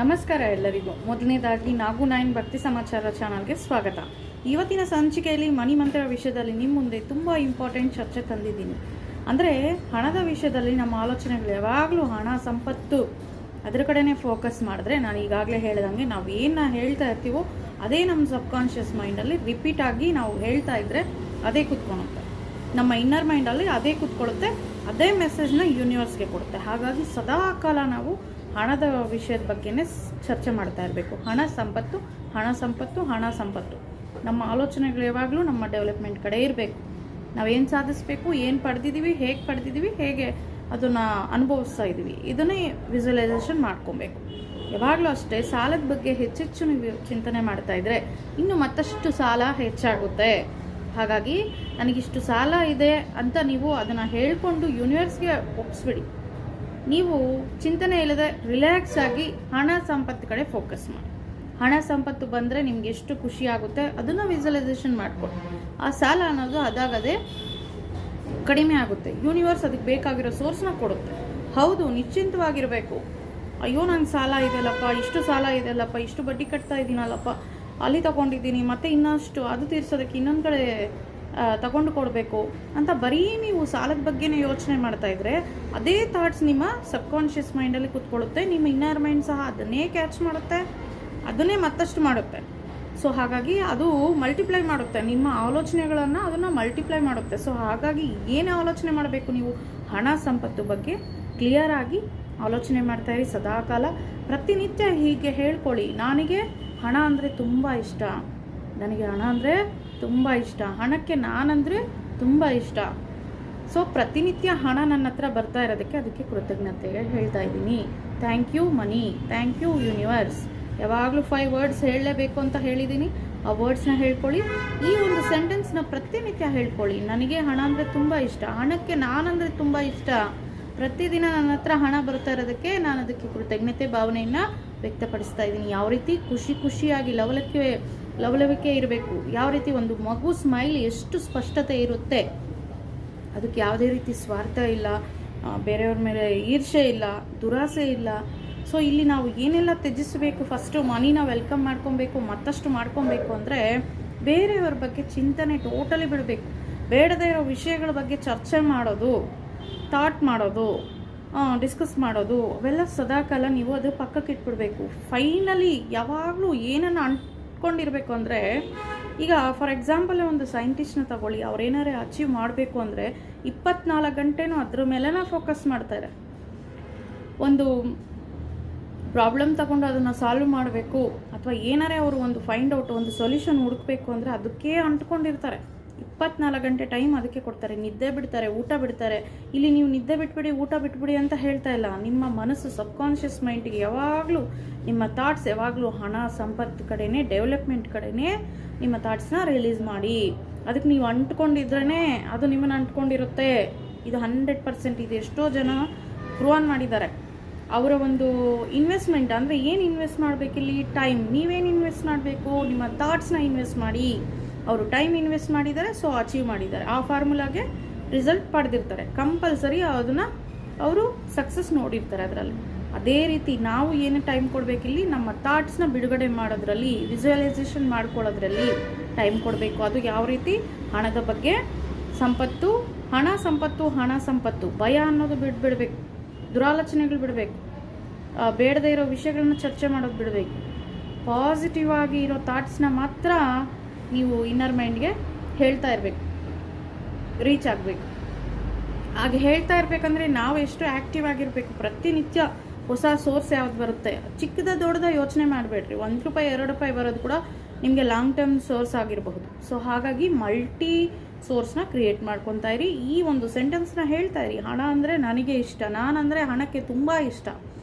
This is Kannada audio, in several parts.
ನಮಸ್ಕಾರ ಎಲ್ಲರಿಗೂ. ಮೊದಲನೇದಾಗಿ ನಾಗು ನಾಯನ್ ಭಕ್ತಿ ಸಮಾಚಾರ ಚಾನಲ್ಗೆ ಸ್ವಾಗತ. ಇವತ್ತಿನ ಸಂಚಿಕೆಯಲ್ಲಿ ಮನಿ ಮಂತ್ರ ವಿಷಯದಲ್ಲಿ ನಿಮ್ಮ ಮುಂದೆ ತುಂಬ ಇಂಪಾರ್ಟೆಂಟ್ ಚರ್ಚೆ ತಂದಿದ್ದೀನಿ. ಅಂದರೆ ಹಣದ ವಿಷಯದಲ್ಲಿ ನಮ್ಮ ಆಲೋಚನೆಗಳು ಯಾವಾಗಲೂ ಹಣ, ಸಂಪತ್ತು ಅದರ ಕಡೆನೇ ಫೋಕಸ್ ಮಾಡಿದ್ರೆ, ನಾನು ಈಗಾಗಲೇ ಹೇಳ್ದಂಗೆ ನಾವು ಏನು ಹೇಳ್ತಾ ಇರ್ತೀವೋ ಅದೇ ನಮ್ಮ ಸಬ್ಕಾನ್ಷಿಯಸ್ ಮೈಂಡಲ್ಲಿ ರಿಪೀಟ್ ಆಗಿ ನಾವು ಹೇಳ್ತಾ ಇದ್ದರೆ ಅದೇ ಕೂತ್ಕೊಳುತ್ತೆ. ನಮ್ಮ ಇನ್ನರ್ ಮೈಂಡಲ್ಲಿ ಅದೇ ಕೂತ್ಕೊಳ್ಳುತ್ತೆ, ಅದೇ ಮೆಸೇಜ್ನ ಯೂನಿವರ್ಸ್ಗೆ ಕೊಡುತ್ತೆ. ಹಾಗಾಗಿ ಸದಾ ಕಾಲ ನಾವು ಹಣದ ವಿಷಯದ ಬಗ್ಗೆನೇ ಚರ್ಚೆ ಮಾಡ್ತಾ ಇರಬೇಕು. ಹಣ ಸಂಪತ್ತು, ಹಣ ಸಂಪತ್ತು, ಹಣ ಸಂಪತ್ತು. ನಮ್ಮ ಆಲೋಚನೆಗಳು ಯಾವಾಗಲೂ ನಮ್ಮ ಡೆವಲಪ್ಮೆಂಟ್ ಕಡೆ ಇರಬೇಕು. ನಾವೇನು ಸಾಧಿಸಬೇಕು, ಏನು ಪಡೆದಿದ್ದೀವಿ, ಹೇಗೆ ಪಡೆದಿದ್ದೀವಿ, ಹೇಗೆ ಅದನ್ನು ಅನುಭವಿಸ್ತಾ ಇದ್ದೀವಿ, ಇದನ್ನೇ ವಿಜುವಲೈಸೇಷನ್ ಮಾಡ್ಕೊಬೇಕು. ಯಾವಾಗಲೂ ಅಷ್ಟೇ, ಸಾಲದ ಬಗ್ಗೆ ಹೆಚ್ಚೆಚ್ಚು ನೀವು ಚಿಂತನೆ ಮಾಡ್ತಾ ಇದ್ದರೆ ಇನ್ನು ಮತ್ತಷ್ಟು ಸಾಲ ಹೆಚ್ಚಾಗುತ್ತೆ. ಹಾಗಾಗಿ ನನಗಿಷ್ಟು ಸಾಲ ಇದೆ ಅಂತ ನೀವು ಅದನ್ನು ಹೇಳಿಕೊಂಡು ಯೂನಿವರ್ಸ್ಗೆ ಒಪ್ಪಿಸ್ಬಿಡಿ. ನೀವು ಚಿಂತನೆ ಇಲ್ಲದೆ ರಿಲ್ಯಾಕ್ಸ್ ಆಗಿ ಹಣ ಸಂಪತ್ತು ಕಡೆ ಫೋಕಸ್ ಮಾಡಿ. ಹಣ ಸಂಪತ್ತು ಬಂದರೆ ನಿಮ್ಗೆ ಎಷ್ಟು ಖುಷಿ ಆಗುತ್ತೆ ಅದನ್ನು ವಿಜುವಲೈಸೇಷನ್ ಮಾಡಿಕೊಡಿ. ಆ ಸಾಲ ಅನ್ನೋದು ಅದಾಗದೇ ಕಡಿಮೆ ಆಗುತ್ತೆ. ಯೂನಿವರ್ಸ್ ಅದಕ್ಕೆ ಬೇಕಾಗಿರೋ ಸೋರ್ಸ್ನ ಕೊಡುತ್ತೆ. ಹೌದು, ನಿಶ್ಚಿಂತವಾಗಿರಬೇಕು. ಅಯ್ಯೋ ನಂಗೆ ಸಾಲ ಇದೆಯಲ್ಲಪ್ಪ, ಇಷ್ಟು ಸಾಲ ಇದೆಯಲ್ಲಪ್ಪ, ಇಷ್ಟು ಬಡ್ಡಿ ಕಟ್ತಾ ಇದ್ದೀನಲ್ಲಪ್ಪ, ಅಲ್ಲಿ ತಗೊಂಡಿದ್ದೀನಿ, ಮತ್ತು ಇನ್ನಷ್ಟು ಅದು ತೀರ್ಸೋದಕ್ಕೆ ಇನ್ನೊಂದು ಕಡೆ ತಗೊಂಡು ಕೊಡಬೇಕು ಅಂತ ಬರೀ ನೀವು ಸಾಲದ ಬಗ್ಗೆನೇ ಯೋಚನೆ ಮಾಡ್ತಾ ಇದ್ರೆ ಅದೇ ಥಾಟ್ಸ್ ನಿಮ್ಮ ಸಬ್ಕಾನ್ಷಿಯಸ್ ಮೈಂಡಲ್ಲಿ ಕೂತ್ಕೊಳ್ಳುತ್ತೆ. ನಿಮ್ಮ ಇನ್ನರ್ ಮೈಂಡ್ ಸಹ ಅದನ್ನೇ ಕ್ಯಾಚ್ ಮಾಡುತ್ತೆ, ಅದನ್ನೇ ಮತ್ತಷ್ಟು ಮಾಡುತ್ತೆ. ಸೊ ಹಾಗಾಗಿ ಅದು ಮಲ್ಟಿಪ್ಲೈ ಮಾಡುತ್ತೆ, ನಿಮ್ಮ ಆಲೋಚನೆಗಳನ್ನು ಅದನ್ನು ಮಲ್ಟಿಪ್ಲೈ ಮಾಡುತ್ತೆ. ಸೊ ಹಾಗಾಗಿ ಏನು ಆಲೋಚನೆ ಮಾಡಬೇಕು, ನೀವು ಹಣ ಸಂಪತ್ತು ಬಗ್ಗೆ ಕ್ಲಿಯರ್ ಆಗಿ ಆಲೋಚನೆ ಮಾಡ್ತಾಯಿರಿ ಸದಾಕಾಲ. ಪ್ರತಿನಿತ್ಯ ಹೀಗೆ ಹೇಳ್ಕೊಳ್ಳಿ, ನನಗೆ ಹಣ ಅಂದರೆ ತುಂಬ ಇಷ್ಟ, ನನಗೆ ಹಣ ಅಂದರೆ ತುಂಬ ಇಷ್ಟ, ಹಣಕ್ಕೆ ನಾನಂದರೆ ತುಂಬ ಇಷ್ಟ. ಸೊ ಪ್ರತಿನಿತ್ಯ ಹಣ ನನ್ನ ಹತ್ರ ಬರ್ತಾ ಇರೋದಕ್ಕೆ ಅದಕ್ಕೆ ಕೃತಜ್ಞತೆ ಹೇಳ್ತಾ ಇದ್ದೀನಿ. Thank you money, thank you universe. ಯಾವಾಗಲೂ 5 ವರ್ಡ್ಸ್ ಹೇಳಲೇಬೇಕು ಅಂತ ಹೇಳಿದ್ದೀನಿ. ಆ ವರ್ಡ್ಸ್ನ ಹೇಳ್ಕೊಳ್ಳಿ. ಈ ಒಂದು ಸೆಂಟೆನ್ಸ್ನ ಪ್ರತಿನಿತ್ಯ ಹೇಳ್ಕೊಳ್ಳಿ. ನನಗೆ ಹಣ ಅಂದರೆ ತುಂಬ ಇಷ್ಟ, ಹಣಕ್ಕೆ ನಾನಂದರೆ ತುಂಬ ಇಷ್ಟ. ಪ್ರತಿದಿನ ನನ್ನ ಹತ್ರ ಹಣ ಬರ್ತಾ ಇರೋದಕ್ಕೆ ನಾನು ಅದಕ್ಕೆ ಕೃತಜ್ಞತೆ ಭಾವನೆಯನ್ನು ವ್ಯಕ್ತಪಡಿಸ್ತಾ ಇದ್ದೀನಿ. ಯಾವ ರೀತಿ ಖುಷಿಯಾಗಿ ಲವಲವಿಕೆ ಇರಬೇಕು, ಯಾವ ರೀತಿ ಒಂದು ಮಗು ಸ್ಮೈಲ್ ಎಷ್ಟು ಸ್ಪಷ್ಟತೆ ಇರುತ್ತೆ, ಅದಕ್ಕೆ ಯಾವುದೇ ರೀತಿ ಸ್ವಾರ್ಥ ಇಲ್ಲ, ಬೇರೆಯವ್ರ ಮೇಲೆ ಈರ್ಷೆ ಇಲ್ಲ, ದುರಾಸೆ ಇಲ್ಲ. ಸೊ ಇಲ್ಲಿ ನಾವು ಏನೆಲ್ಲ ತ್ಯಜಿಸಬೇಕು, ಫಸ್ಟು ಮನಿನ ವೆಲ್ಕಮ್ ಮಾಡ್ಕೊಬೇಕು, ಮತ್ತಷ್ಟು ಮಾಡ್ಕೊಬೇಕು ಅಂದರೆ ಬೇರೆಯವ್ರ ಬಗ್ಗೆ ಚಿಂತನೆ ಟೋಟಲಿ ಬಿಡಬೇಕು. ಬೇಡದೇ ಇರೋ ವಿಷಯಗಳ ಬಗ್ಗೆ ಚರ್ಚೆ ಮಾಡೋದು, ಥಾಟ್ ಮಾಡೋದು, ಡಿಸ್ಕಸ್ ಮಾಡೋದು, ಅವೆಲ್ಲ ಸದಾಕಾಲ ನೀವು ಅದು ಪಕ್ಕಕ್ಕೆ ಇಟ್ಬಿಡ್ಬೇಕು. ಫೈನಲಿ ಯಾವಾಗಲೂ ಏನನ್ನು ಅಂಟ್ಕೊಂಡಿರಬೇಕು ಅಂದರೆ, ಈಗ ಫಾರ್ ಎಕ್ಸಾಂಪಲ್ ಒಂದು ಸೈಂಟಿಸ್ಟ್ನ ತಗೊಳ್ಳಿ, ಅವ್ರೇನಾರೇ ಅಚೀವ್ ಮಾಡಬೇಕು ಅಂದರೆ 24 ಗಂಟೆನೂ ಅದ್ರ ಮೇಲೆನೇ ಫೋಕಸ್ ಮಾಡ್ತಾರೆ. ಒಂದು ಪ್ರಾಬ್ಲಮ್ ತಗೊಂಡು ಅದನ್ನು ಸಾಲ್ವ್ ಮಾಡಬೇಕು ಅಥವಾ ಏನಾರೇ ಅವರು ಒಂದು ಫೈಂಡ್ ಔಟ್, ಒಂದು ಸೊಲ್ಯೂಷನ್ ಹುಡುಕಬೇಕು ಅಂದರೆ ಅದಕ್ಕೆ ಅಂಟ್ಕೊಂಡಿರ್ತಾರೆ. 24 ಗಂಟೆ ಟೈಮ್ ಅದಕ್ಕೆ ಕೊಡ್ತಾರೆ. ನಿದ್ದೆ ಬಿಡ್ತಾರೆ, ಊಟ ಬಿಡ್ತಾರೆ. ಇಲ್ಲಿ ನೀವು ನಿದ್ದೆ ಬಿಟ್ಬಿಡಿ, ಊಟ ಬಿಟ್ಬಿಡಿ ಅಂತ ಹೇಳ್ತಾ ಇಲ್ಲ. ನಿಮ್ಮ ಮನಸ್ಸು ಸಬ್ಕಾನ್ಷಿಯಸ್ ಮೈಂಡಿಗೆ ಯಾವಾಗಲೂ ನಿಮ್ಮ ಥಾಟ್ಸ್ ಯಾವಾಗಲೂ ಹಣ ಸಂಪತ್ತು ಕಡೆನೇ, ಡೆವಲಪ್ಮೆಂಟ್ ಕಡೆನೇ ನಿಮ್ಮ ಥಾಟ್ಸ್ನ ರಿಲೀಸ್ ಮಾಡಿ. ಅದಕ್ಕೆ ನೀವು ಅಂಟ್ಕೊಂಡಿದ್ರೇ ಅದು ನಿಮ್ಮನ್ನು ಅಂಟ್ಕೊಂಡಿರುತ್ತೆ. ಇದು 100% ಇದು ಎಷ್ಟೋ ಜನ ಪ್ರೂವ್ ಮಾಡಿದ್ದಾರೆ. ಅವರ ಒಂದು ಇನ್ವೆಸ್ಟ್ಮೆಂಟ್ ಅಂದರೆ ಏನು ಇನ್ವೆಸ್ಟ್ ಮಾಡಬೇಕಿಲ್ಲಿ, ಟೈಮ್. ನೀವೇನು ಇನ್ವೆಸ್ಟ್ ಮಾಡಬೇಕು, ನಿಮ್ಮ ಥಾಟ್ಸ್ನ ಇನ್ವೆಸ್ಟ್ ಮಾಡಿ. ಅವರು ಟೈಮ್ ಇನ್ವೆಸ್ಟ್ ಮಾಡಿದ್ದಾರೆ, ಸೊ ಅಚೀವ್ ಮಾಡಿದ್ದಾರೆ. ಆ ಫಾರ್ಮುಲಾಗೆ ರಿಸಲ್ಟ್ ಪಡೆದಿರ್ತಾರೆ. ಕಂಪಲ್ಸರಿ ಅದನ್ನು ಅವರು ಸಕ್ಸಸ್ ನೋಡಿರ್ತಾರೆ ಅದರಲ್ಲಿ. ಅದೇ ರೀತಿ ನಾವು ಏನು ಟೈಮ್ ಕೊಡಬೇಕಿಲ್ಲಿ, ನಮ್ಮ ಥಾಟ್ಸ್ನ ಬಿಡುಗಡೆ ಮಾಡೋದ್ರಲ್ಲಿ, ವಿಜುವಲೈಸೇಷನ್ ಮಾಡ್ಕೊಳ್ಳೋದ್ರಲ್ಲಿ ಟೈಮ್ ಕೊಡಬೇಕು. ಅದು ಯಾವ ರೀತಿ, ಹಣದ ಬಗ್ಗೆ, ಸಂಪತ್ತು, ಹಣ ಸಂಪತ್ತು, ಹಣ ಸಂಪತ್ತು. ಭಯ ಅನ್ನೋದು ಬಿಡಬೇಕು, ದುರಾಲೋಚನೆಗಳು ಬಿಡಬೇಕು, ಬೇಡದೇ ಇರೋ ವಿಷಯಗಳನ್ನ ಚರ್ಚೆ ಮಾಡೋದು ಬಿಡಬೇಕು. ಪಾಸಿಟಿವ್ ಆಗಿ ಇರೋ ಥಾಟ್ಸ್ನ ಮಾತ್ರ ನೀವು ಇನ್ನರ್ ಮೈಂಡ್ಗೆ ಹೇಳ್ತಾ ಇರಬೇಕು, ರೀಚ್ ಆಗಬೇಕು. ಹಾಗೆ ಹೇಳ್ತಾ ಇರಬೇಕಂದ್ರೆ ನಾವು ಎಷ್ಟು ಆ್ಯಕ್ಟಿವ್ ಆಗಿರಬೇಕು. ಪ್ರತಿನಿತ್ಯ ಹೊಸ ಸೋರ್ಸ್ ಯಾವ್ದು ಬರುತ್ತೆ, ಚಿಕ್ಕದ ದೊಡ್ಡದ ಯೋಚನೆ ಮಾಡಬೇಡ್ರಿ. ₹1 ₹2 ಬರೋದು ಕೂಡ ನಿಮಗೆ ಲಾಂಗ್ ಟರ್ಮ್ ಸೋರ್ಸ್ ಆಗಿರಬಹುದು. ಸೊ ಹಾಗಾಗಿ ಮಲ್ಟಿ ಸೋರ್ಸ್ನ ಕ್ರಿಯೇಟ್ ಮಾಡ್ಕೊತಾ ಇರಿ. ಈ ಒಂದು ಸೆಂಟೆನ್ಸ್ನ ಹೇಳ್ತಾ ಇರಿ, ಹಣ ಅಂದರೆ ನನಗೆ ಇಷ್ಟ, ನಾನಂದರೆ ಹಣಕ್ಕೆ ತುಂಬ ಇಷ್ಟ.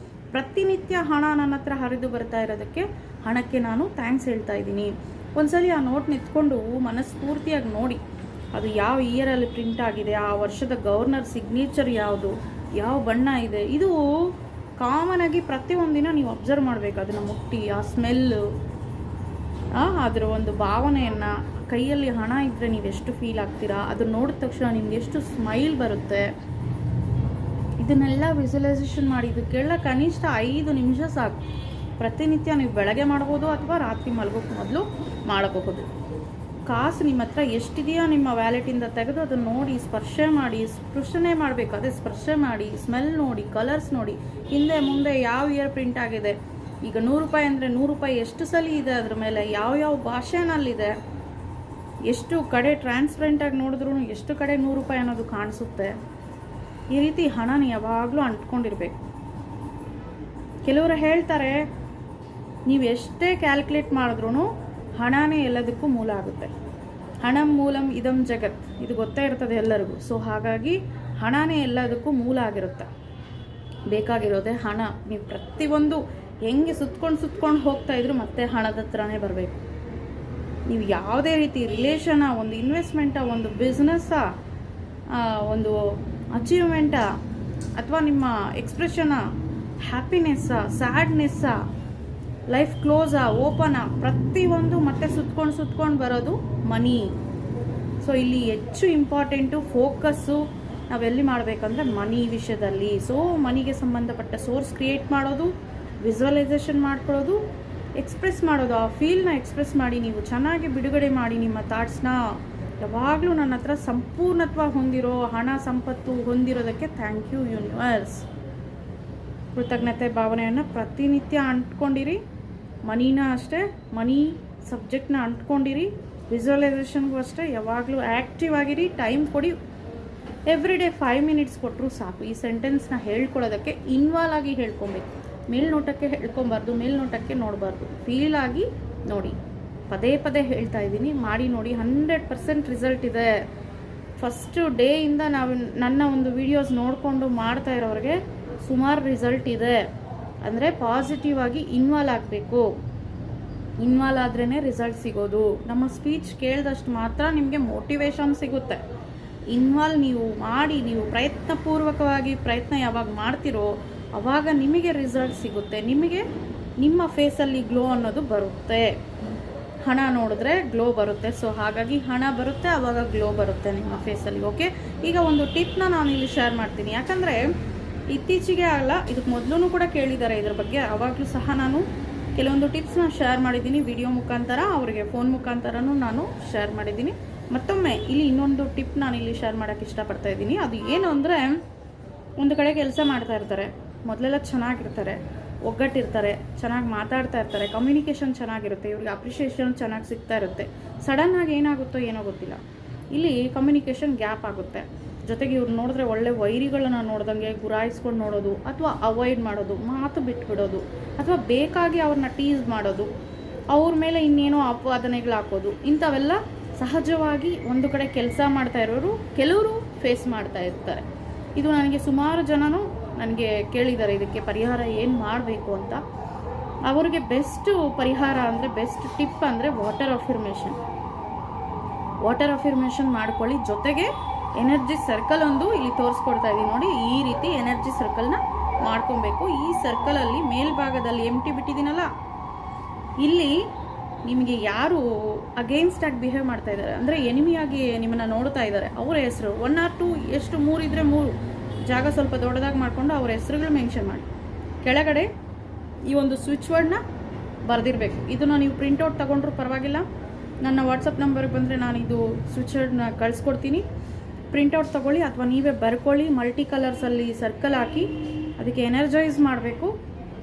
ಪ್ರತಿನಿತ್ಯ ಹಣ ನನ್ನ ಹತ್ರ ಹರಿದು ಬರ್ತಾ ಇರೋದಕ್ಕೆ ಹಣಕ್ಕೆ ನಾನು ಥ್ಯಾಂಕ್ಸ್ ಹೇಳ್ತಾ ಇದ್ದೀನಿ. ಒಂದ್ಸಲಿ ಆ ನೋಟ್ನ ಎತ್ಕೊಂಡು ಮನಸ್ಫೂರ್ತಿಯಾಗಿ ನೋಡಿ, ಅದು ಯಾವ ಇಯರಲ್ಲಿ ಪ್ರಿಂಟ್ ಆಗಿದೆ, ಆ ವರ್ಷದ ಗವರ್ನರ್ ಸಿಗ್ನೇಚರ್ ಯಾವುದು, ಯಾವ ಬಣ್ಣ ಇದೆ. ಇದು ಕಾಮನ್ ಆಗಿ ಪ್ರತಿಯೊಂದಿನ ನೀವು ಅಬ್ಸರ್ವ್ ಮಾಡಬೇಕು. ಅದನ್ನು ಮುಟ್ಟಿ ಆ ಸ್ಮೆಲ್ಲು, ಅದರ ಒಂದು ಭಾವನೆಯನ್ನು, ಕೈಯಲ್ಲಿ ಹಣ ಇದ್ದರೆ ನೀವು ಎಷ್ಟು ಫೀಲ್ ಆಗ್ತೀರಾ, ಅದನ್ನ ನೋಡಿದ ತಕ್ಷಣ ನಿಮ್ಗೆ ಎಷ್ಟು ಸ್ಮೈಲ್ ಬರುತ್ತೆ. ಇದನ್ನೆಲ್ಲ ವಿಜುವಲೈಸೇಷನ್ ಮಾಡಿ, ಇದಕ್ಕೆಲ್ಲ ಕನಿಷ್ಠ 5 ನಿಮಿಷ ಸಾಕು. ಪ್ರತಿನಿತ್ಯ ನೀವು ಬೆಳಗ್ಗೆ ಮಾಡ್ಬೋದು ಅಥವಾ ರಾತ್ರಿ ಮಲಗೋಕ್ಕೆ ಮೊದಲು ಮಾಡಬಹುದು. ಕಾಸು ನಿಮ್ಮ ಹತ್ರ ಎಷ್ಟಿದೆಯೋ ನಿಮ್ಮ ವ್ಯಾಲೆಟಿಂದ ತೆಗೆದು ಅದನ್ನು ನೋಡಿ, ಸ್ಪರ್ಶನೆ ಮಾಡಬೇಕು. ಅದೇ ಸ್ಪರ್ಶ ಮಾಡಿ, ಸ್ಮೆಲ್ ನೋಡಿ, ಕಲರ್ಸ್ ನೋಡಿ, ಹಿಂದೆ ಮುಂದೆ ಯಾವ ಇಯರ್ ಪ್ರಿಂಟ್ ಆಗಿದೆ. ಈಗ 100 ರೂಪಾಯಿ ಅಂದರೆ 100 ರೂಪಾಯಿ ಎಷ್ಟು ಸಲ ಇದೆ, ಅದ್ರ ಮೇಲೆ ಯಾವ ಭಾಷೆನಲ್ಲಿದೆ, ಎಷ್ಟು ಕಡೆ ಟ್ರಾನ್ಸ್ಪರೆಂಟಾಗಿ ನೋಡಿದ್ರೂ ಎಷ್ಟು ಕಡೆ 100 ರೂಪಾಯಿ ಅನ್ನೋದು ಕಾಣಿಸುತ್ತೆ. ಈ ರೀತಿ ಹಣನ ಯಾವಾಗಲೂ ಅಂಟ್ಕೊಂಡಿರ್ಬೇಕು. ಕೆಲವರು ಹೇಳ್ತಾರೆ, ನೀವು ಎಷ್ಟೇ ಕ್ಯಾಲ್ಕುಲೇಟ್ ಮಾಡಿದ್ರೂ ಹಣನೇ ಎಲ್ಲದಕ್ಕೂ ಮೂಲ ಆಗುತ್ತೆ. ಹಣಂ ಮೂಲಂ ಇದಂ ಜಗತ್, ಇದು ಗೊತ್ತೇ ಇರ್ತದೆ ಎಲ್ಲರಿಗೂ. ಸೊ ಹಾಗಾಗಿ ಹಣನೇ ಎಲ್ಲದಕ್ಕೂ ಮೂಲ ಆಗಿರುತ್ತೆ. ಬೇಕಾಗಿರೋದೇ ಹಣ. ನೀವು ಪ್ರತಿಯೊಂದು ಹೆಂಗೆ ಸುತ್ಕೊಂಡು ಹೋಗ್ತಾ ಇದ್ರು ಮತ್ತೆ ಹಣದ ಹತ್ರನೇ ಬರಬೇಕು. ನೀವು ಯಾವುದೇ ರೀತಿ ರಿಲೇಷನ, ಒಂದು ಇನ್ವೆಸ್ಟ್ಮೆಂಟಾ, ಒಂದು ಬಿಸ್ನೆಸ್ಸಾ, ಒಂದು ಅಚೀವ್ಮೆಂಟಾ, ಅಥವಾ ನಿಮ್ಮ ಎಕ್ಸ್ಪ್ರೆಷನ, ಹ್ಯಾಪಿನೆಸ್ಸಾ, ಸ್ಯಾಡ್ನೆಸ್ಸಾ, ಲೈಫ್ ಕ್ಲೋಸಾ, ಓಪನಾ, ಪ್ರತಿಯೊಂದು ಮತ್ತೆ ಸುತ್ಕೊಂಡು ಬರೋದು ಮನಿ. ಸೊ ಇಲ್ಲಿ ಹೆಚ್ಚು ಇಂಪಾರ್ಟೆಂಟು ಫೋಕಸ್ಸು ನಾವೆಲ್ಲಿ ಮಾಡಬೇಕಂದ್ರೆ ಮನಿ ವಿಷಯದಲ್ಲಿ. ಸೊ ಮನಿಗೆ ಸಂಬಂಧಪಟ್ಟ ಸೋರ್ಸ್ ಕ್ರಿಯೇಟ್ ಮಾಡೋದು, ವಿಜುವಲೈಸೇಷನ್ ಮಾಡ್ಕೊಳ್ಳೋದು, ಎಕ್ಸ್ಪ್ರೆಸ್ ಮಾಡೋದು. ಆ ಫೀಲ್ನ ಎಕ್ಸ್ಪ್ರೆಸ್ ಮಾಡಿ ನೀವು ಚೆನ್ನಾಗಿ ಬಿಡುಗಡೆ ಮಾಡಿ ನಿಮ್ಮ ಥಾಟ್ಸ್ನ. ಯಾವಾಗಲೂ ನನ್ನ ಹತ್ರ ಸಂಪೂರ್ಣತ್ವ ಹೊಂದಿರೋ ಹಣ ಸಂಪತ್ತು ಹೊಂದಿರೋದಕ್ಕೆ ಥ್ಯಾಂಕ್ ಯು ಯೂನಿವರ್ಸ್. ಕೃತಜ್ಞತೆ ಭಾವನೆಯನ್ನು ಪ್ರತಿನಿತ್ಯ ಅಂಟ್ಕೊಂಡಿರಿ. ಮನಿನ ಅಷ್ಟೇ, ಮನಿ ಸಬ್ಜೆಕ್ಟ್ನ ಅಂಟ್ಕೊಂಡಿರಿ. ವಿಜುವಲೈಸೇಷನ್ಗೂ ಅಷ್ಟೇ ಯಾವಾಗಲೂ ಆ್ಯಕ್ಟಿವ್ ಆಗಿರಿ. ಟೈಮ್ ಕೊಡಿ. ಎವ್ರಿ ಡೇ 5 ಮಿನಿಟ್ಸ್ ಕೊಟ್ಟರು ಸಾಕು. ಈ ಸೆಂಟೆನ್ಸ್ನ ಹೇಳ್ಕೊಳ್ಳೋದಕ್ಕೆ ಇನ್ವಾಲ್ವ್ ಆಗಿ ಹೇಳ್ಕೊಬೇಕು. ಮೇಲ್ನೋಟಕ್ಕೆ ಹೇಳ್ಕೊಬಾರ್ದು, ಮೇಲ್ನೋಟಕ್ಕೆ ನೋಡಬಾರ್ದು. ಫೀಲ್ ಆಗಿ ನೋಡಿ. ಪದೇ ಹೇಳ್ತಾ ಇದ್ದೀನಿ, ಮಾಡಿ ನೋಡಿ. 100% ರಿಸಲ್ಟ್ ಇದೆ. ಫಸ್ಟು ಡೇಯಿಂದ ನಾವು ನನ್ನ ಒಂದು ವಿಡಿಯೋಸ್ ನೋಡಿಕೊಂಡು ಮಾಡ್ತಾ ಇರೋರಿಗೆ ಸುಮಾರು ರಿಸಲ್ಟ್ ಇದೆ. ಅಂದರೆ ಪಾಸಿಟಿವ್ ಆಗಿ ಇನ್ವಾಲ್ವ್ ಆಗಬೇಕು. ಇನ್ವಾಲ್ವ್ ಆದ್ರೇ ರಿಸಲ್ಟ್ ಸಿಗೋದು. ನಮ್ಮ ಸ್ಪೀಚ್ ಕೇಳಿದಷ್ಟು ಮಾತ್ರ ನಿಮಗೆ ಮೋಟಿವೇಶನ್ ಸಿಗುತ್ತೆ. ಇನ್ವಾಲ್ವ್ ನೀವು ಮಾಡಿ, ನೀವು ಪ್ರಯತ್ನಪೂರ್ವಕವಾಗಿ ಪ್ರಯತ್ನ ಯಾವಾಗ ಮಾಡ್ತಿರೋ ಆವಾಗ ನಿಮಗೆ ರಿಸಲ್ಟ್ ಸಿಗುತ್ತೆ. ನಿಮಗೆ ನಿಮ್ಮ ಫೇಸಲ್ಲಿ ಗ್ಲೋ ಅನ್ನೋದು ಬರುತ್ತೆ. ಹಣ ನೋಡಿದ್ರೆ ಗ್ಲೋ ಬರುತ್ತೆ. ಸೊ ಹಾಗಾಗಿ ಹಣ ಬರುತ್ತೆ, ಆವಾಗ ಗ್ಲೋ ಬರುತ್ತೆ ನಿಮ್ಮ ಫೇಸಲ್ಲಿ. ಓಕೆ, ಈಗ ಒಂದು ಟಿಪ್ನ ನಾನು ಇಲ್ಲಿ ಶೇರ್ ಮಾಡ್ತೀನಿ. ಯಾಕಂದರೆ ಇತ್ತೀಚೆಗೆ ಅಲ್ಲ, ಇದಕ್ಕೆ ಮೊದಲು ಕೂಡ ಕೇಳಿದ್ದಾರೆ ಇದ್ರ ಬಗ್ಗೆ. ಆವಾಗಲೂ ಸಹ ನಾನು ಕೆಲವೊಂದು ಟಿಪ್ಸ್ನ ಶೇರ್ ಮಾಡಿದ್ದೀನಿ ವಿಡಿಯೋ ಮುಖಾಂತರ, ಅವರಿಗೆ ಫೋನ್ ಮುಖಾಂತರನೂ ನಾನು ಶೇರ್ ಮಾಡಿದ್ದೀನಿ. ಮತ್ತೊಮ್ಮೆ ಇಲ್ಲಿ ಇನ್ನೊಂದು ಟಿಪ್ ನಾನು ಇಲ್ಲಿ ಶೇರ್ ಮಾಡೋಕ್ಕೆ ಇಷ್ಟಪಡ್ತಾ ಇದ್ದೀನಿ. ಅದು ಏನು ಅಂದರೆ, ಒಂದು ಕಡೆ ಕೆಲಸ ಮಾಡ್ತಾ ಇರ್ತಾರೆ, ಮೊದಲೆಲ್ಲ ಚೆನ್ನಾಗಿರ್ತಾರೆ, ಒಗ್ಗಟ್ಟಿರ್ತಾರೆ, ಚೆನ್ನಾಗಿ ಮಾತಾಡ್ತಾ ಇರ್ತಾರೆ, ಕಮ್ಯುನಿಕೇಷನ್ ಚೆನ್ನಾಗಿರುತ್ತೆ, ಇವ್ರಿಗೆ ಅಪ್ರಿಷಿಯೇಷನ್ ಚೆನ್ನಾಗಿ ಸಿಗ್ತಾ ಇರುತ್ತೆ. ಸಡನ್ನಾಗಿ ಏನಾಗುತ್ತೋ ಏನೋ ಗೊತ್ತಿಲ್ಲ, ಇಲ್ಲಿ ಕಮ್ಯುನಿಕೇಷನ್ ಗ್ಯಾಪ್ ಆಗುತ್ತೆ. ಜೊತೆಗೆ ಇವ್ರು ನೋಡಿದ್ರೆ ಒಳ್ಳೆ ವೈರಿಗಳನ್ನ ನೋಡ್ದಂಗೆ ಗುರಾಯಿಸ್ಕೊಂಡು ನೋಡೋದು, ಅಥವಾ ಅವಾಯ್ಡ್ ಮಾಡೋದು, ಮಾತು ಬಿಟ್ಬಿಡೋದು, ಅಥವಾ ಬೇಕಾಗಿ ಅವ್ರನ್ನ ಟೀಸ್ ಮಾಡೋದು, ಅವ್ರ ಮೇಲೆ ಇನ್ನೇನೋ ಅಪವಾದನೆಗಳು ಹಾಕೋದು, ಇಂಥವೆಲ್ಲ ಸಹಜವಾಗಿ ಒಂದು ಕಡೆ ಕೆಲಸ ಮಾಡ್ತಾ ಇರೋರು ಕೆಲವರು ಫೇಸ್ ಮಾಡ್ತಾ ಇರ್ತಾರೆ. ಇದು ನನಗೆ ಸುಮಾರು ಜನನು ನನಗೆ ಕೇಳಿದ್ದಾರೆ, ಇದಕ್ಕೆ ಪರಿಹಾರ ಏನು ಮಾಡಬೇಕು ಅಂತ. ಅವರಿಗೆ ಬೆಸ್ಟ್ ಪರಿಹಾರ ಅಂದರೆ, ಬೆಸ್ಟ್ ಟಿಪ್ ಅಂದರೆ ವಾಟರ್ ಅಫಿರ್ಮೇಷನ್ ಮಾಡ್ಕೊಳ್ಳಿ. ಜೊತೆಗೆ ಎನರ್ಜಿ ಸರ್ಕಲ್ ಒಂದು ಇಲ್ಲಿ ತೋರಿಸ್ಕೊಡ್ತಾ ಇದ್ದೀನಿ ನೋಡಿ. ಈ ರೀತಿ ಎನರ್ಜಿ ಸರ್ಕಲ್ನ ಮಾಡ್ಕೊಬೇಕು. ಈ ಸರ್ಕಲಲ್ಲಿ ಮೇಲ್ಭಾಗದಲ್ಲಿ ಎಂಟಿ ಬಿಟ್ಟಿದ್ದೀನಲ್ಲ, ಇಲ್ಲಿ ನಿಮಗೆ ಯಾರು ಅಗೇನ್ಸ್ಟ್ ಆಗಿ ಬಿಹೇವ್ ಮಾಡ್ತಾ ಇದ್ದಾರೆ ಅಂದರೆ ಎನಿಮಿಯಾಗಿ ನಿಮ್ಮನ್ನು ನೋಡ್ತಾ ಇದ್ದಾರೆ, ಅವರ ಹೆಸರು 1 or 2, ಎಷ್ಟು 3 ಇದ್ದರೆ 3 ಜಾಗ ಸ್ವಲ್ಪ ದೊಡ್ಡದಾಗಿ ಮಾಡಿಕೊಂಡು ಅವರ ಹೆಸರುಗಳು ಮೆನ್ಷನ್ ಮಾಡಿ. ಕೆಳಗಡೆ ಈ ಒಂದು ಸ್ವಿಚ್ ವರ್ಡ್ನ ಬರೆದಿರಬೇಕು. ಇದನ್ನು ನೀವು ಪ್ರಿಂಟೌಟ್ ತೊಗೊಂಡ್ರೂ ಪರವಾಗಿಲ್ಲ. ನನ್ನ ವಾಟ್ಸಪ್ ನಂಬರ್ಗೆ ಬಂದರೆ ನಾನು ಇದು ಸ್ವಿಚ್ ವರ್ಡ್ನ ಕಳಿಸ್ಕೊಡ್ತೀನಿ. ಪ್ರಿಂಟೌಟ್ ತೊಗೊಳ್ಳಿ ಅಥವಾ ನೀವೇ ಬರ್ಕೊಳ್ಳಿ. ಮಲ್ಟಿ ಕಲರ್ಸಲ್ಲಿ ಸರ್ಕಲ್ ಹಾಕಿ ಅದಕ್ಕೆ ಎನರ್ಜೈಸ್ ಮಾಡಬೇಕು.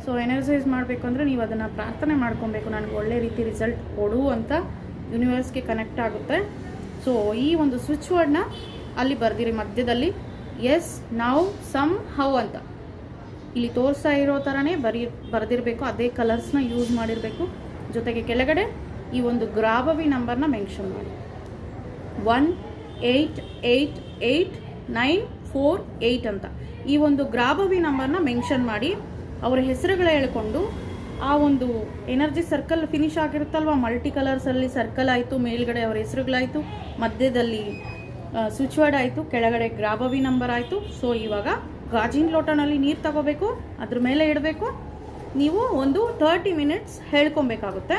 ಸೊ ಎನರ್ಜೈಸ್ ಮಾಡಬೇಕು ಅಂದರೆ ನೀವು ಅದನ್ನು ಪ್ರಾರ್ಥನೆ ಮಾಡ್ಕೊಬೇಕು, ನನಗೆ ಒಳ್ಳೆ ರೀತಿ ರಿಸಲ್ಟ್ ಕೊಡು ಅಂತ. ಯೂನಿವರ್ಸ್ಗೆ ಕನೆಕ್ಟ್ ಆಗುತ್ತೆ. ಸೊ ಈ ಒಂದು ಸ್ವಿಚ್ ವರ್ಡ್ನ ಅಲ್ಲಿ ಬರೆದಿರಿ ಮಧ್ಯದಲ್ಲಿ. ಎಸ್, ನೌ, ಸಮ್, ಹೌ ಅಂತ ಇಲ್ಲಿ ತೋರಿಸ್ತಾ ಇರೋ ಥರನೇ ಬರೆದಿರಬೇಕು. ಅದೇ ಕಲರ್ಸ್ನ ಯೂಸ್ ಮಾಡಿರಬೇಕು. ಜೊತೆಗೆ ಕೆಳಗಡೆ ಈ ಒಂದು ಗ್ರಾಬವಿ ನಂಬರ್ನ ಮೆನ್ಷನ್ ಮಾಡಿ, 1888948 ಅಂತ ಈ ಒಂದು ಗ್ರಾಬವಿ ನಂಬರ್ನ ಮೆನ್ಷನ್ ಮಾಡಿ ಅವರ ಹೆಸರುಗಳ ಹೇಳ್ಕೊಂಡು ಆ ಒಂದು ಎನರ್ಜಿ ಸರ್ಕಲ್ ಫಿನಿಶ್ ಆಗಿರುತ್ತಲ್ವ, ಮಲ್ಟಿ ಕಲರ್ಸಲ್ಲಿ ಸರ್ಕಲ್ ಆಯಿತು, ಮೇಲ್ಗಡೆ ಅವರ ಹೆಸರುಗಳಾಯಿತು, ಮಧ್ಯದಲ್ಲಿ ಸ್ವಿಚ್ ವರ್ಡ್ ಆಯಿತು, ಕೆಳಗಡೆ ಗ್ರಾಬವಿ ನಂಬರ್ ಆಯಿತು. ಸೊ ಇವಾಗ ಗಾಜಿನ ಲೋಟನಲ್ಲಿ ನೀರು ತಗೋಬೇಕು, ಅದ್ರ ಮೇಲೆ ಇಡಬೇಕು. ನೀವು ಒಂದು 30 ಮಿನಿಟ್ಸ್ ಹೇಳ್ಕೊಬೇಕಾಗುತ್ತೆ.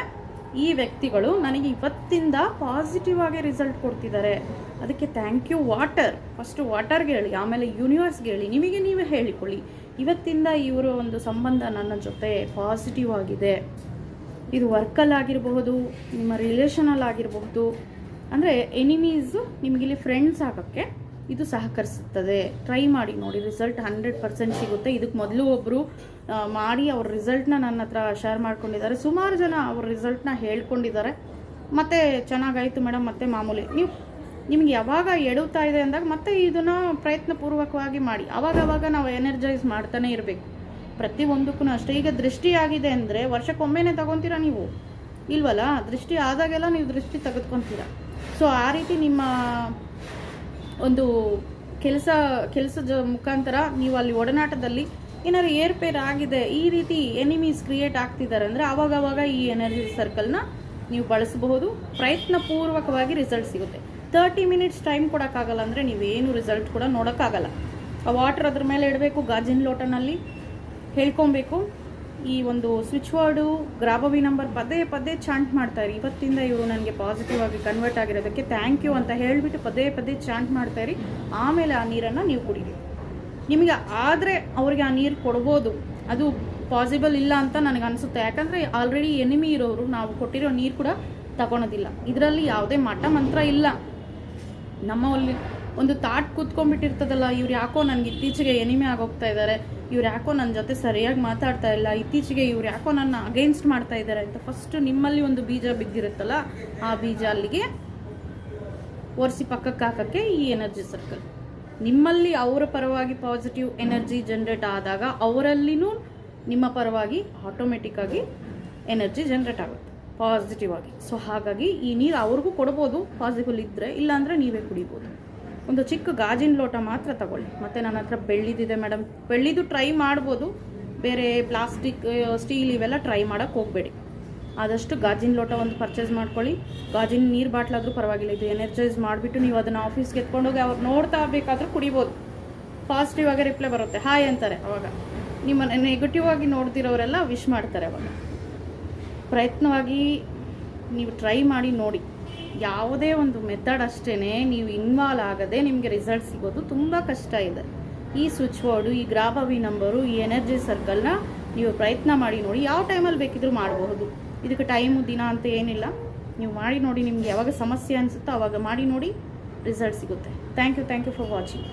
ಈ ವ್ಯಕ್ತಿಗಳು ನನಗೆ ಇವತ್ತಿಂದ ಪಾಸಿಟಿವ್ ಆಗಿ ರಿಸಲ್ಟ್ ಕೊಡ್ತಿದ್ದಾರೆ, ಅದಕ್ಕೆ ಥ್ಯಾಂಕ್ ಯು ವಾಟರ್. ಫಸ್ಟು ವಾಟರ್ಗೆ ಹೇಳಿ, ಆಮೇಲೆ ಯೂನಿವರ್ಸ್ಗೆ ಹೇಳಿ, ನಿಮಗೆ ನೀವೇ ಹೇಳಿಕೊಳ್ಳಿ. ಇವತ್ತಿಂದ ಇವರ ಒಂದು ಸಂಬಂಧ ನನ್ನ ಜೊತೆ ಪಾಸಿಟಿವ್ ಆಗಿದೆ. ಇದು ವರ್ಕಲ್ಲಾಗಿರಬಹುದು, ನಿಮ್ಮ ರಿಲೇಷನಲ್ಲಾಗಿರಬಹುದು. ಅಂದರೆ ಎನಿಮೀಸು ನಿಮಗಿಲ್ಲಿ ಫ್ರೆಂಡ್ಸ್ ಆಗೋಕ್ಕೆ ಇದು ಸಹಕರಿಸುತ್ತದೆ. ಟ್ರೈ ಮಾಡಿ ನೋಡಿ, ರಿಸಲ್ಟ್ 100% ಸಿಗುತ್ತೆ. ಇದಕ್ಕೆ ಮೊದಲು ಒಬ್ಬರು ಮಾಡಿ ಅವ್ರ ರಿಸಲ್ಟ್ನ ನನ್ನ ಹತ್ರ ಶೇರ್ ಮಾಡ್ಕೊಂಡಿದ್ದಾರೆ. ಸುಮಾರು ಜನ ಅವ್ರ ರಿಸಲ್ಟ್ನ ಹೇಳ್ಕೊಂಡಿದ್ದಾರೆ. ಮತ್ತೆ ಚೆನ್ನಾಗಾಯಿತು ಮೇಡಮ್, ಮತ್ತೆ ಮಾಮೂಲಿ. ನಿಮ್ಗೆ ಯಾವಾಗ ಎಡುತ್ತಾ ಇದೆ ಅಂದಾಗ ಮತ್ತೆ ಇದನ್ನು ಪ್ರಯತ್ನಪೂರ್ವಕವಾಗಿ ಮಾಡಿ. ಆವಾಗವಾಗ ನಾವು ಎನರ್ಜೈಸ್ ಮಾಡ್ತಾನೆ ಇರಬೇಕು ಪ್ರತಿಯೊಂದಕ್ಕೂ ಅಷ್ಟೇ. ಈಗ ದೃಷ್ಟಿ ಆಗಿದೆ ಅಂದರೆ ವರ್ಷಕ್ಕೊಮ್ಮೆನೇ ತಗೊತೀರಾ ನೀವು? ಇಲ್ವಲ್ಲ, ದೃಷ್ಟಿ ಆದಾಗೆಲ್ಲ ನೀವು ದೃಷ್ಟಿ ತೆಗೆದುಕೊತೀರ. ಸೊ ಆ ರೀತಿ ನಿಮ್ಮ ಒಂದು ಕೆಲಸದ ಮುಖಾಂತರ ನೀವು ಅಲ್ಲಿ ಒಡನಾಟದಲ್ಲಿ ಏನಾದ್ರು ಏರ್ಪೇರ್ ಆಗಿದೆ, ಈ ರೀತಿ ಎನಿಮೀಸ್ ಕ್ರಿಯೇಟ್ ಆಗ್ತಿದ್ದಾರೆ ಅಂದರೆ ಆವಾಗವಾಗ ಈ ಎನರ್ಜಿ ಸರ್ಕಲ್ನ ನೀವು ಬಳಸಬಹುದು. ಪ್ರಯತ್ನಪೂರ್ವಕವಾಗಿ ರಿಸಲ್ಟ್ ಸಿಗುತ್ತೆ. 30 ಮಿನಿಟ್ಸ್ ಟೈಮ್ ಕೊಡೋಕ್ಕಾಗಲ್ಲ ಅಂದರೆ ನೀವೇನು ರಿಸಲ್ಟ್ ಕೂಡ ನೋಡೋಕ್ಕಾಗಲ್ಲ. ಆ ವಾಟರ್ ಅದ್ರ ಮೇಲೆ ಇಡಬೇಕು, ಗಾಜಿನ ಲೋಟನಲ್ಲಿ ಹೇಳ್ಕೊಬೇಕು. ಈ ಒಂದು ಸ್ವಿಚ್ ವರ್ಡು ಗ್ರಾಬವಿ ನಂಬರ್ ಪದೇ ಪದೇ ಚಾಂಟ್ ಮಾಡ್ತಾಯಿರಿ. ಇವತ್ತಿಂದ ಇವರು ನನಗೆ ಪಾಸಿಟಿವ್ ಆಗಿ ಕನ್ವರ್ಟ್ ಆಗಿರೋದಕ್ಕೆ ಥ್ಯಾಂಕ್ ಯು ಅಂತ ಹೇಳಿಬಿಟ್ಟು ಪದೇ ಪದೇ ಚಾಂಟ್ ಮಾಡ್ತಾಯಿರಿ. ಆಮೇಲೆ ಆ ನೀರನ್ನು ನೀವು ಕುಡೀರಿ. ನಿಮಗೆ ಆದರೆ ಅವರಿಗೆ ಆ ನೀರು ಕೊಡ್ಬೋದು, ಅದು ಪಾಸಿಬಲ್ ಇಲ್ಲ ಅಂತ ನನಗೆ ಅನಿಸುತ್ತೆ. ಯಾಕಂದರೆ ಆಲ್ರೆಡಿ ಎನಿಮಿ ಇರೋರು ನಾವು ಕೊಟ್ಟಿರೋ ನೀರು ಕೂಡ ತಗೊಳೋದಿಲ್ಲ. ಇದರಲ್ಲಿ ಯಾವುದೇ ಮಠ ಮಂತ್ರ ಇಲ್ಲ. ನಮ್ಮಲ್ಲಿ ಒಂದು ತಾಟ್ ಕೂತ್ಕೊಂಡ್ಬಿಟ್ಟಿರ್ತದಲ್ಲ, ಇವ್ರು ಯಾಕೋ ನನಗೆ ಇತ್ತೀಚೆಗೆ ಎನಿಮೆ ಆಗೋಗ್ತಾ ಇದ್ದಾರೆ, ಇವ್ರು ಯಾಕೋ ನನ್ನ ಜೊತೆ ಸರಿಯಾಗಿ ಮಾತಾಡ್ತಾ ಇಲ್ಲ, ಇತ್ತೀಚೆಗೆ ಇವ್ರು ಯಾಕೋ ನನ್ನ ಅಗೇನ್ಸ್ಟ್ ಮಾಡ್ತಾ ಇದ್ದಾರೆ ಅಂತ ಫಸ್ಟ್ ನಿಮ್ಮಲ್ಲಿ ಒಂದು ಬೀಜ ಬಿದ್ದಿರುತ್ತಲ್ಲ, ಆ ಬೀಜ ಅಲ್ಲಿಗೆ ಒರೆಸಿ ಪಕ್ಕಕ್ಕೆ ಹಾಕೋಕ್ಕೆ ಈ ಎನರ್ಜಿ ಸರ್ಕಲ್. ನಿಮ್ಮಲ್ಲಿ ಅವರ ಪರವಾಗಿ ಪಾಸಿಟಿವ್ ಎನರ್ಜಿ ಜನ್ರೇಟ್ ಆದಾಗ ಅವರಲ್ಲಿನೂ ನಿಮ್ಮ ಪರವಾಗಿ ಆಟೋಮೆಟಿಕ್ಕಾಗಿ ಎನರ್ಜಿ ಜನ್ರೇಟ್ ಆಗುತ್ತೆ ಪಾಸಿಟಿವ್ ಆಗಿ. ಸೊ ಹಾಗಾಗಿ ಈ ನೀರು ಅವ್ರಿಗೂ ಕೊಡ್ಬೋದು ಪಾಸಿಬಲ್ ಇದ್ದರೆ, ಇಲ್ಲಾಂದರೆ ನೀವೇ ಕುಡಿಬೋದು. ಒಂದು ಚಿಕ್ಕ ಗಾಜಿನ ಲೋಟ ಮಾತ್ರ ತಗೊಳ್ಳಿ. ಮತ್ತು ನನ್ನ ಹತ್ರ ಬೆಳ್ಳಿದಿದೆ ಮೇಡಮ್, ಬೆಳ್ಳಿದು ಟ್ರೈ ಮಾಡ್ಬೋದು, ಬೇರೆ ಪ್ಲಾಸ್ಟಿಕ್ ಸ್ಟೀಲ್ ಇವೆಲ್ಲ ಟ್ರೈ ಮಾಡೋಕ್ಕೆ ಹೋಗಬೇಡಿ. ಆದಷ್ಟು ಗಾಜಿನ ಲೋಟ ಒಂದು ಪರ್ಚೇಸ್ ಮಾಡ್ಕೊಳ್ಳಿ. ಗಾಜಿನ ನೀರು ಬಾಟ್ಲಾದರೂ ಪರವಾಗಿಲ್ಲ. ಇದು ಎನರ್ಜೈಸ್ ಮಾಡಿಬಿಟ್ಟು ನೀವು ಅದನ್ನು ಆಫೀಸ್ಗೆ ಎತ್ಕೊಂಡೋಗಿ ಅವ್ರು ನೋಡ್ತಾ ಬೇಕಾದರೂ ಕುಡಿಬೋದು. ಪಾಸಿಟಿವ್ ಆಗಿ ರಿಪ್ಲೈ ಬರುತ್ತೆ, ಹಾಯ್ ಅಂತಾರೆ. ಅವಾಗ ನಿಮ್ಮನ್ನು ನೆಗೆಟಿವ್ ಆಗಿ ನೋಡ್ತಿರೋರೆಲ್ಲ ವಿಶ್ ಮಾಡ್ತಾರೆ. ಅವಾಗ ಪ್ರಯತ್ನವಾಗಿ ನೀವು ಟ್ರೈ ಮಾಡಿ ನೋಡಿ. ಯಾವುದೇ ಒಂದು ಮೆಥಡ್ ಅಷ್ಟೇ ನೀವು ಇನ್ವಾಲ್ವ್ ಆಗದೆ ನಿಮಗೆ ರಿಸಲ್ಟ್ ಸಿಗೋದು ತುಂಬ ಕಷ್ಟ ಇದೆ. ಈ ಸ್ವಿಚ್ ಬೋರ್ಡು, ಈ ಗ್ರಾಬವಿ ನಂಬರು, ಈ ಎನರ್ಜಿ ಸರ್ಕಲ್ನ ನೀವು ಪ್ರಯತ್ನ ಮಾಡಿ ನೋಡಿ. ಯಾವ ಟೈಮಲ್ಲಿ ಬೇಕಿದ್ರೂ ಮಾಡಬಹುದು. ಇದಕ್ಕೆ ಟೈಮು ದಿನ ಅಂತ ಏನಿಲ್ಲ. ನೀವು ಮಾಡಿ ನೋಡಿ. ನಿಮ್ಗೆ ಯಾವಾಗ ಸಮಸ್ಯೆ ಅನಿಸುತ್ತೋ ಆವಾಗ ಮಾಡಿ ನೋಡಿ, ರಿಸಲ್ಟ್ ಸಿಗುತ್ತೆ. Thank you for watching.